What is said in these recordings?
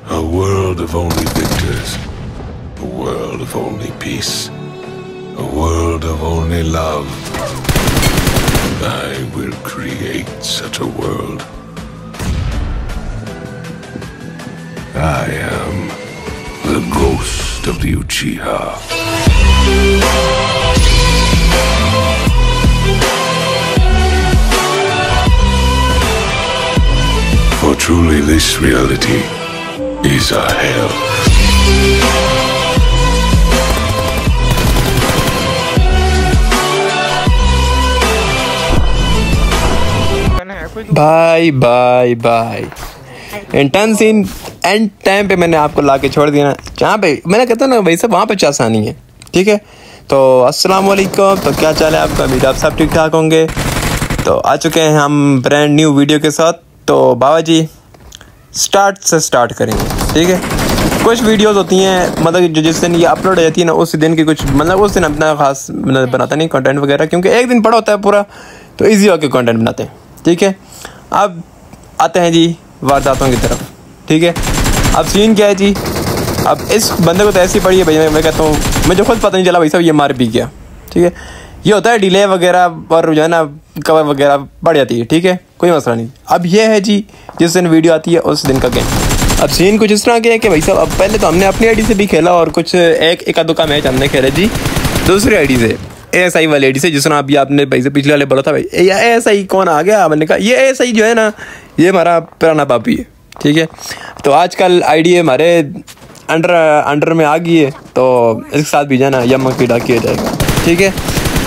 A world of only victors. A world of only peace. A world of only love. I will create such a world. I am the ghost of the Uchiha. For truly this reality is a hell. Bye bye bye. Intern scene and time पे मैंने आपको ला के छोड़ दिया ना, जहाँ पे मैंने कहता ना भाई सब वहाँ पे आसानी है। ठीक है, तो अस्सलाम वालेकुम। तो क्या चाल है आपका? उम्मीद आप सब ठीक ठाक होंगे। तो आ चुके हैं हम ब्रांड न्यू वीडियो के साथ। तो बाबा जी स्टार्ट से स्टार्ट करेंगे। ठीक है, कुछ वीडियोस होती हैं मतलब जो जिस दिन ये अपलोड हो जाती है ना उस दिन की कुछ मतलब उस दिन अपना खास मतलब बनाता नहीं कंटेंट वगैरह, क्योंकि एक दिन पड़ा होता है पूरा, तो ईजी होकर कंटेंट बनाते हैं। ठीक है, अब आते हैं जी वारदातों की तरफ। ठीक है, अब सीन क्या है जी, अब इस बंदे को तो ऐसी पड़ी है भाई, मैं कहता हूँ मुझे खुद पता नहीं चला भाई साहब ये मार भी गया। ठीक है, ये होता है डिले वगैरह और जो है ना कवर वगैरह बढ़ जाती है। ठीक है, कोई मसला नहीं। अब ये है जी जिस दिन वीडियो आती है उस दिन का गेम। अब सीन कुछ इस तरह के है कि भाई साहब अब पहले तो हमने अपनी आईडी से भी खेला और कुछ एक आधो का मैच हमने खेला जी दूसरी आईडी से, ASI वाली आईडी से, जिस तरह अभी आपने भाई से पिछले वाले बोला था भाई ASI कौन आ गया। मैंने कहा ये ASI जो है ना ये हमारा पुराना पापी है। ठीक है, तो आजकल आईडी हमारे अंडर में आ गई है, तो इसके साथ भी जाना यम की डाक किया जाएगा। ठीक है,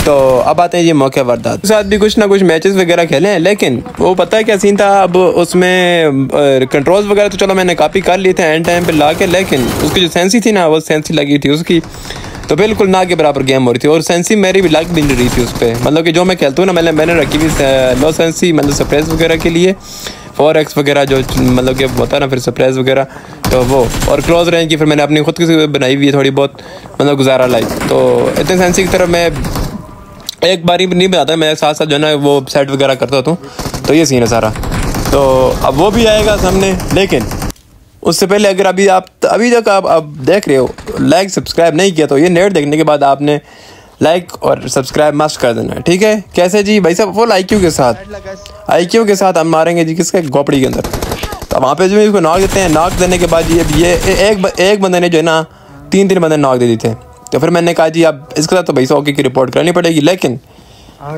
तो अब आते हैं ये मौके वारदात के साथ भी कुछ ना कुछ मैचेस वगैरह खेले हैं, लेकिन वो पता है क्या सीन था। अब उसमें कंट्रोल्स वगैरह तो चलो मैंने कॉपी कर लिए थे एंड टाइम पे ला के, लेकिन उसकी जो सेंसी थी ना वो सेंसी लगी थी उसकी, तो बिल्कुल ना के बराबर गेम हो रही थी। और सेंसी मेरी भी लग भी नहीं रही थी उस पर, मतलब कि जो मैं खेलता हूँ ना मैंने रखी हुई लो सेंसी मतलब सरप्राइज वगैरह के लिए 4x वगैरह जो मतलब कि होता है ना फिर सरप्राइज वगैरह, तो वो और क्लोज रेंज की फिर मैंने अपनी खुद की बनाई हुई है थोड़ी बहुत मतलब गुजारा लाइक। तो इतने सेंसी की तरफ मैं एक बारी नहीं बनाता, मैं साथ साथ जो है ना वो सेट वगैरह करता हूँ। तो ये सीन है सारा, तो अब वो भी आएगा सामने, लेकिन उससे पहले अगर अभी तक आप देख रहे हो लाइक सब्सक्राइब नहीं किया तो ये नेट देखने के बाद आपने लाइक और सब्सक्राइब मस्ट कर देना है। ठीक है, कैसे जी भाई साहब फुल IQ के साथ हम मारेंगे जी किसके गोपड़ी के अंदर। तो वहाँ पे जो इसको नॉक देते हैं, नॉक देने के बाद ये एक बंदे ने जो है ना 3 बंदे नॉक दे दिए थे। तो फिर मैंने कहा जी अब इसके साथ तो भाई ओके की रिपोर्ट करनी पड़ेगी, लेकिन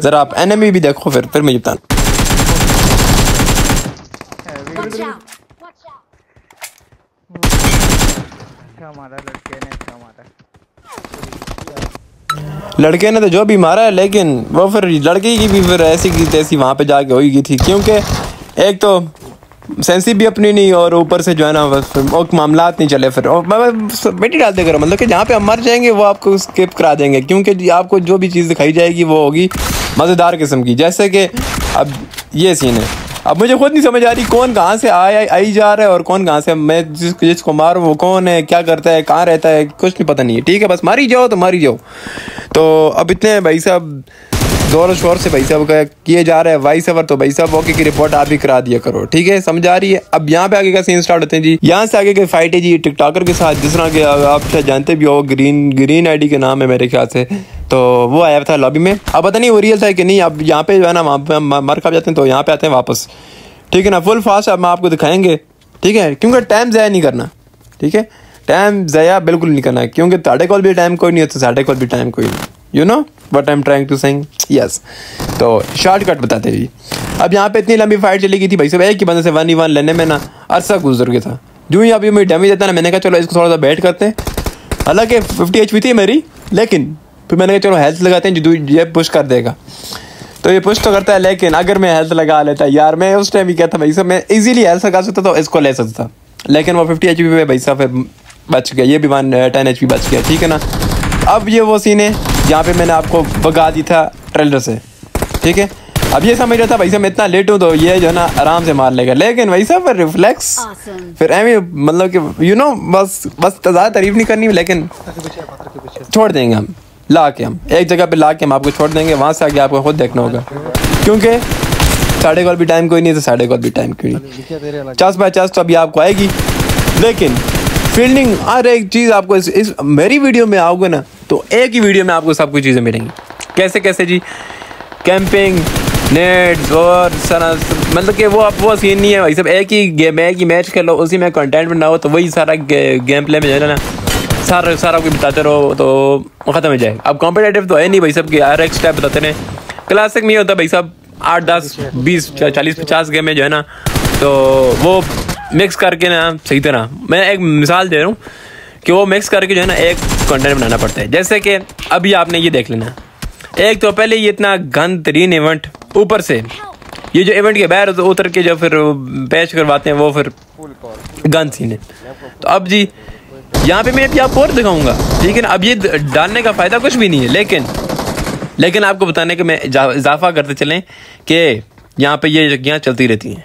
ज़रा आप एनिमी भी देखो फिर मुझे बताना। लड़के ने तो जो भी मारा है, लेकिन वो फिर लड़की की भी फिर ऐसी की तैसी वहाँ पे जाके हो गई थी, क्योंकि एक तो सेंसी भी अपनी नहीं और ऊपर से जो है ना बस मामलात नहीं चले। फिर और बेटी डालते करो मतलब कि जहाँ पे हम मर जाएंगे वो आपको स्किप करा देंगे, क्योंकि आपको जो भी चीज़ दिखाई जाएगी वो होगी मज़ेदार किस्म की। जैसे कि अब ये सीन है, अब मुझे खुद नहीं समझ आ रही कौन कहाँ से आई जा रहा है और कौन कहाँ से, मैं जिसको मारूँ वो कौन है, क्या करता है, कहाँ रहता है, कुछ नहीं पता नहीं है। ठीक है, बस मारी जाओ तो मारी जाओ। तो अब इतने भाई साहब जोर शोर से भाई साहब का किए जा रहा है वाइस ओवर, तो भाई साहब ओके की रिपोर्ट आप भी करा दिया करो। ठीक है, समझ आ रही है। अब यहाँ पे आगे का सीन स्टार्ट होते हैं जी। यहाँ से आगे की फाइट है जी टिकटॉकर के साथ, जिस तरह के आप शायद जानते भी हो, ग्रीन आईडी के नाम है मेरे ख्याल से। तो वो आया था लॉबी में, अब पता नहीं वो रियल था कि नहीं। अब यहाँ पे जो है ना वहाँ पे मर खा जाते हैं, तो यहाँ पे आते हैं वापस। ठीक है ना, फुल फास्ट अब हम आपको दिखाएंगे। ठीक है, क्योंकि टाइम ज़ाया नहीं करना। ठीक है, टाइम ज़ाया बिल्कुल नहीं करना, क्योंकि ताड़े को भी टाइम कोई नहीं होता, साढ़े को भी टाइम कोई नहीं। You know what I am trying to saying, yes. तो शॉर्टकट बताते जी। अब यहाँ पे इतनी लंबी फाइट चली गई थी भाई साहब, एक ही बंदे से 1v1 लेने में ना अरसा गुजर गया था। जो ही अभी मुझे डैमेज देता ना, मैंने कहा चलो इसको थोड़ा सा बैठ करते हैं। हालांकि 50 HP थी मेरी, लेकिन फिर मैंने कहा चलो हेल्थ लगाते हैं, जो ये पुश कर देगा। तो ये पुश तो करता है, लेकिन अगर मैं हेल्थ लगा लेता यार, मैं उस टाइम भी कहता भाई साहब मैं इजीली हेल्थ लगा सकता तो इसको ले सकता था, लेकिन वो 50 HP पे भाई साहब फिर बच गया, ये भी 10 HP बच गया। ठीक है ना, अब ये वो सीन है जहाँ पे मैंने आपको भगा दी था ट्रेलर से। ठीक है, अब ये समझ रहा था भाई साहब मैं इतना लेट हूँ तो ये जो है ना आराम से मार लेगा, लेकिन भाई साहब फिर रिफ्लेक्स फिर मतलब कि यू नो बस ज़्यादा तारीफ नहीं करनी, लेकिन छोड़ देंगे हम ला के, हम एक जगह पे ला के हम आपको छोड़ देंगे, वहाँ से आगे आपको खुद देखना होगा, क्योंकि साढ़े कॉल भी टाइम कोई नहीं है, तो साढ़े कॉल भी टाइम कोई नहीं। 50/50 तो अभी आपको आएगी, लेकिन फील्डिंग हर एक चीज़ आपको इस मेरी वीडियो में आओगे ना तो एक ही वीडियो में आपको सब कुछ चीज़ें मिलेंगी। कैसे कैसे जी, कैंपिंग, नेट्स और सारा, मतलब कि वो सीन नहीं है भाई सब। एक ही गेम, एक ही मैच खेलो, उसी में कंटेंट बनाओ, तो वही सारा गेम प्ले में जो है ना सारा कुछ बताते रहो तो ख़त्म हो जाए। अब कॉम्पिटेटिव तो है नहीं भाई सब, के हर एक स्टेप बताते रहे। क्लासिक में ये होता है भाई साहब 8, 10, 20, 40, 50 गेम में जो है ना, तो वो मिक्स करके ना सही तरह, मैं एक मिसाल दे रहा हूँ कि वो मिक्स करके जो है ना एक कंटेंट बनाना पड़ता है। जैसे कि अभी आपने ये देख लेना, एक तो पहले ये इतना गंद तरीन इवेंट, ऊपर से ये जो इवेंट के बाहर उतर के जो फिर पैच करवाते हैं वो फिर गंद सीन है। तो अब जी यहाँ पे मैं अभी आपको और दिखाऊंगा, ठीक है ना। अब ये डालने का फ़ायदा कुछ भी नहीं है, लेकिन आपको बताने के मैं इजाफा करते चलें कि यहाँ पे ये जगह चलती रहती हैं।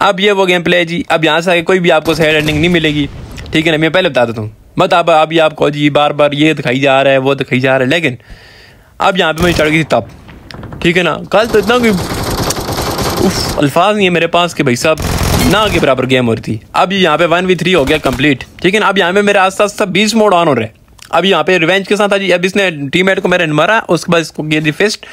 अब ये वो गेम प्ले है जी। अब यहाँ से आगे कोई भी आपको सैड एंडिंग नहीं मिलेगी, ठीक है ना। मैं पहले बता देता हूँ, मत अब अभी आपको जी बार ये दिखाई जा रहा है, वो दिखाई जा रहा है, लेकिन अब यहाँ पे मैं चढ़ गई थी तब, ठीक है ना। कल तो इतना कोई अल्फाज नहीं है मेरे पास कि भाई साहब ना के बराबर गेम हो रही थी। अब यहाँ पे 1v3 हो गया कंप्लीट, ठीक है ना। अब यहाँ पे मेरे आस पास सब 20 मोड ऑन हो रहे हैं। अब यहाँ पे रिवेंज के साथ आज अब इसने टीममेट को मेरे मारा, उसके बाद इसको किया दी फिस्ट,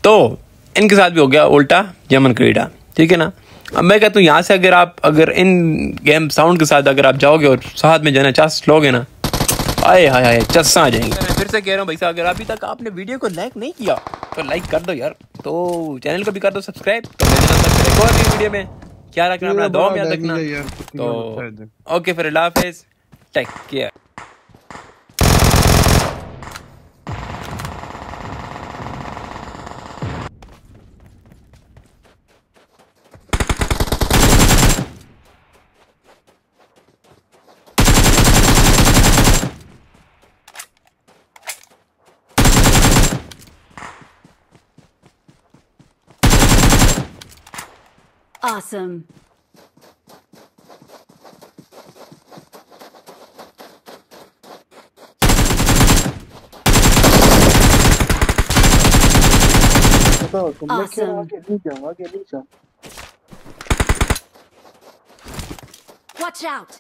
तो इनके साथ भी हो गया उल्टा यमन क्रीडा, ठीक है ना। अब मैं कहता हूँ यहाँ से अगर इन गेम साउंड के साथ अगर आप जाओगे और साथ में जाना चस लोगे ना, आए हाय हाय चस्सा आ जाएंगे। फिर से कह रहा हूँ भाई साहब, अगर अभी तक आपने वीडियो को लाइक नहीं किया तो लाइक कर दो यार, तो चैनल को भी कर दो सब्सक्राइब। तो एक और वीडियो में क्या रखना, अपना दुआ में याद रखना। तो ओके फिर, अल्लाह हाफिज़, take care. Awesome. Awesome. Watch out!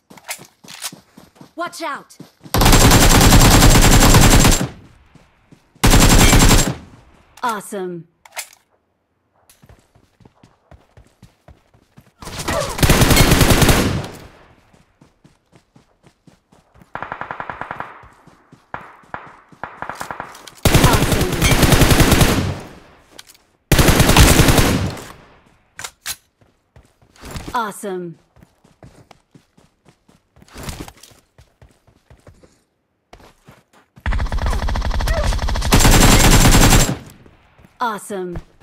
Watch out! Awesome. Awesome. Awesome.